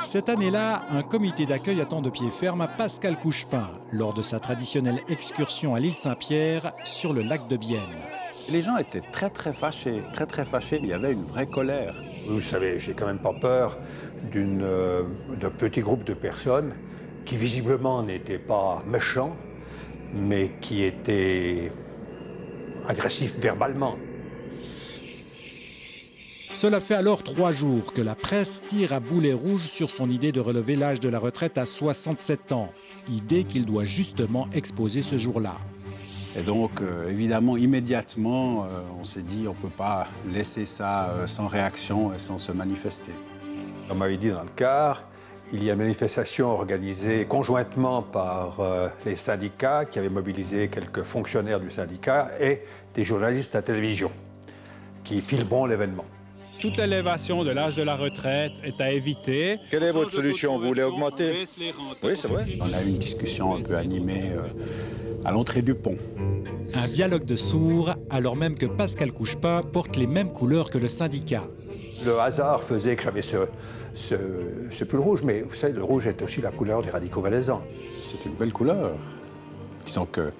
Cette année-là, un comité d'accueil attend de pied ferme Pascal Couchepin lors de sa traditionnelle excursion à l'île Saint-Pierre sur le lac de Bienne. Les gens étaient très fâchés. Il y avait une vraie colère. Vous savez, j'ai quand même pas peur d'un petit groupe de personnes qui visiblement n'étaient pas méchants, mais qui étaient agressifs verbalement. Cela fait alors 3 jours que la presse tire à boulet rouge sur son idée de relever l'âge de la retraite à 67 ans, idée qu'il doit justement exposer ce jour-là. Et donc, évidemment, immédiatement, on s'est dit on ne peut pas laisser ça sans réaction et sans se manifester. On m'avait dit dans le car, il y a une manifestation organisée conjointement par les syndicats qui avaient mobilisé quelques fonctionnaires du syndicat et des journalistes à la télévision qui filmeront l'événement. Toute élévation de l'âge de la retraite est à éviter. Quelle est votre solution? Vous voulez augmenter? Oui, c'est vrai. On a eu une discussion un peu animée à l'entrée du pont. Un dialogue de sourds, alors même que Pascal Couchepin porte les mêmes couleurs que le syndicat. Le hasard faisait que j'avais ce pull rouge, mais vous savez, le rouge est aussi la couleur des radicaux valaisans. C'est une belle couleur. Disons que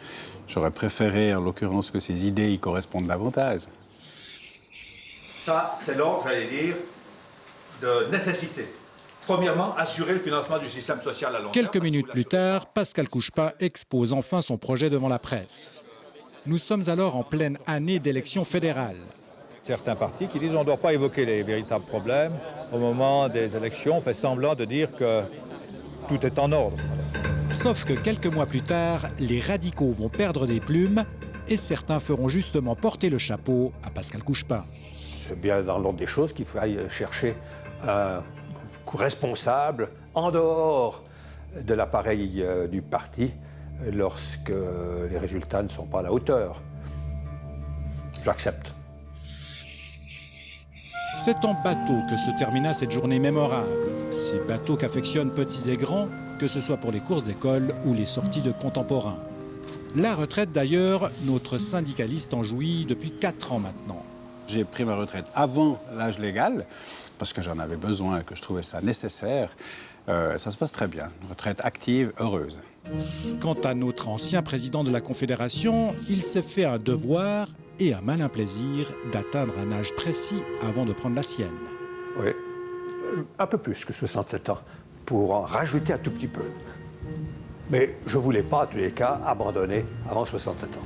j'aurais préféré, en l'occurrence, que ces idées y correspondent davantage. Ça, c'est l'ordre, j'allais dire, de nécessité. Premièrement, assurer le financement du système social à long terme. Quelques minutes plus tard, Pascal Couchepin expose enfin son projet devant la presse. Nous sommes alors en pleine année d'élections fédérales. Certains partis qui disent qu'on ne doit pas évoquer les véritables problèmes. Au moment des élections, on fait semblant de dire que tout est en ordre. Sauf que quelques mois plus tard, les radicaux vont perdre des plumes et certains feront justement porter le chapeau à Pascal Couchepin. C'est bien dans l'ordre des choses qu'il faille chercher un responsable en dehors de l'appareil du parti lorsque les résultats ne sont pas à la hauteur. J'accepte. C'est en bateau que se termina cette journée mémorable. Ces bateaux qu'affectionnent petits et grands, que ce soit pour les courses d'école ou les sorties de contemporains. La retraite d'ailleurs, notre syndicaliste en jouit depuis 4 ans maintenant. J'ai pris ma retraite avant l'âge légal, parce que j'en avais besoin et que je trouvais ça nécessaire. Ça se passe très bien. Une retraite active, heureuse. Quant à notre ancien président de la Confédération, il se fait un devoir et un malin plaisir d'atteindre un âge précis avant de prendre la sienne. Oui, un peu plus que 67 ans, pour en rajouter un tout petit peu. Mais je ne voulais pas, en tous les cas, abandonner avant 67 ans.